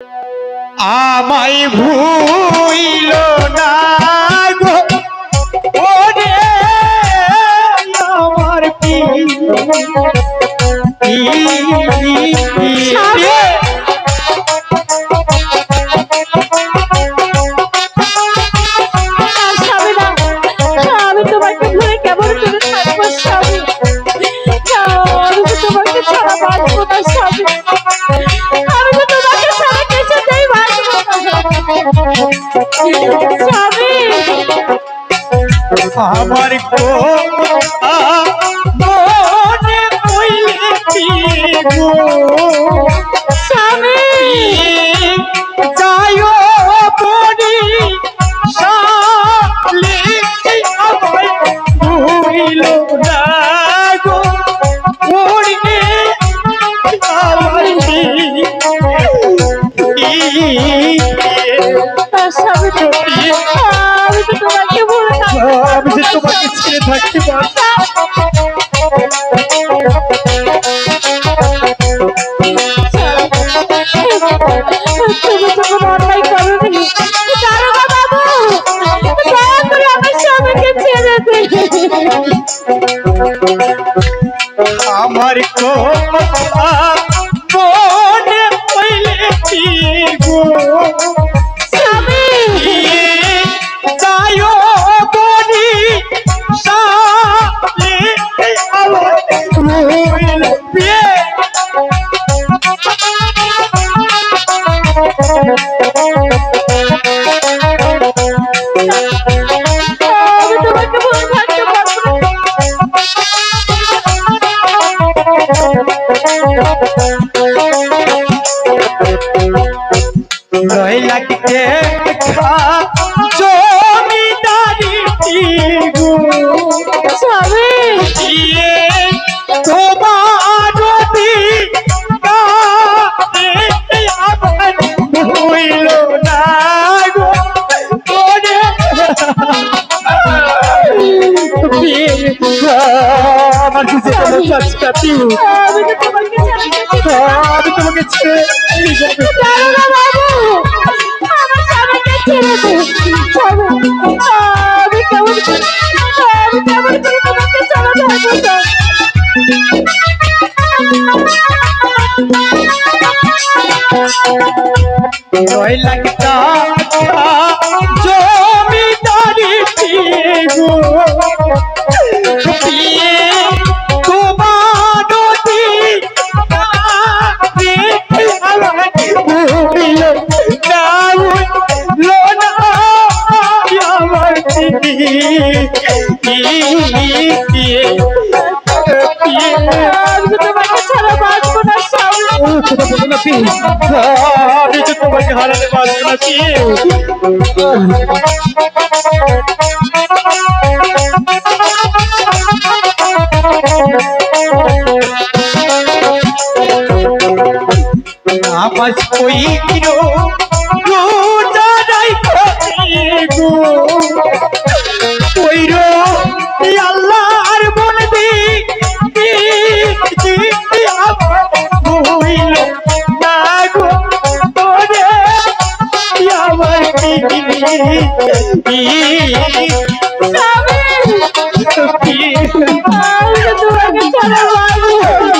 আমায় ভুইল না গো ওরে আমার কি আমি তোমাকে ভুলে কেমন করে থাকবো স্বামী? আমি তোমাকে ছাড়া বাঁচবো না স্বামী, আমি তোমাকে ছাড়া কিছুতেই বাঁচবো না স্বামী। আমার মনে কইলে গো স্বামী যাইও পড়ি সালে আমায় ভুইল না গো ওরে আমার স্বামী, আমি তো তোমাকে ভুলে থাকবো, আমি যে তোমাকে ছেড়ে থাকতে পারছি তুমি তখন অন্যায় করোনি। দারোগা বাবু, দয়া করে আমার স্বামীকে ছেড়ে দে। আমার কথা মনে পড়লে গো স্বামী যাইও বনি সালে আমার ভুইল বিয়ে আমি তোমাকে ভুলে থাকতে পারবো না। নয় লাগতে জমিদারি গো স্বামী তোমার ভুইল না গো ওরে আমার কিছু কাছকাছি আমি তো তোমাকে ছেড়ে আমি তোমাকে ছেড়ে দারোগা বাবু, আমার স্বামীকে ছেড়ে দে। স্বামী, আমি কেমন করে তোমাকে ছাড়া থাকবো? নয় লাগতা জমিদারি গো তোমার ভুইল না লোনা আমার আমি তো তোমাকে ছাড়া বাঁচবো না স্বামী। আমি তো তোমাকে হারাতে পারবো না আমার কইল রোজারাই গো কইর আল্লাহর বলবি আমার ভুইল না গো ওরে আমার আমি তো তোমাকে ছাড়া বাঁচবো না।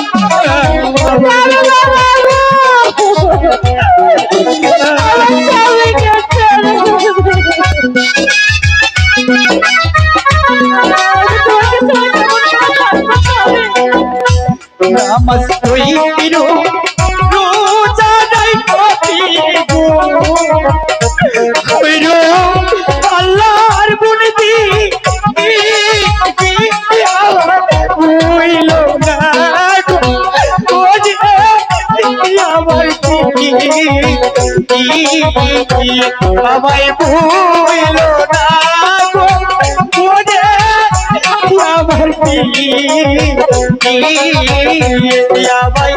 দারোগা বাবু, আমার স্বামীকে ছেড়ে দে। আমি তোমাকে ছাড়া কেমন করে থাকবো স্বামী? আমার কইল রোজারাই গো কইর আল্লাহর বলবি ভুইল না গো ওরে আমার আমায় ভুইল না গো ওরে আমার আমায়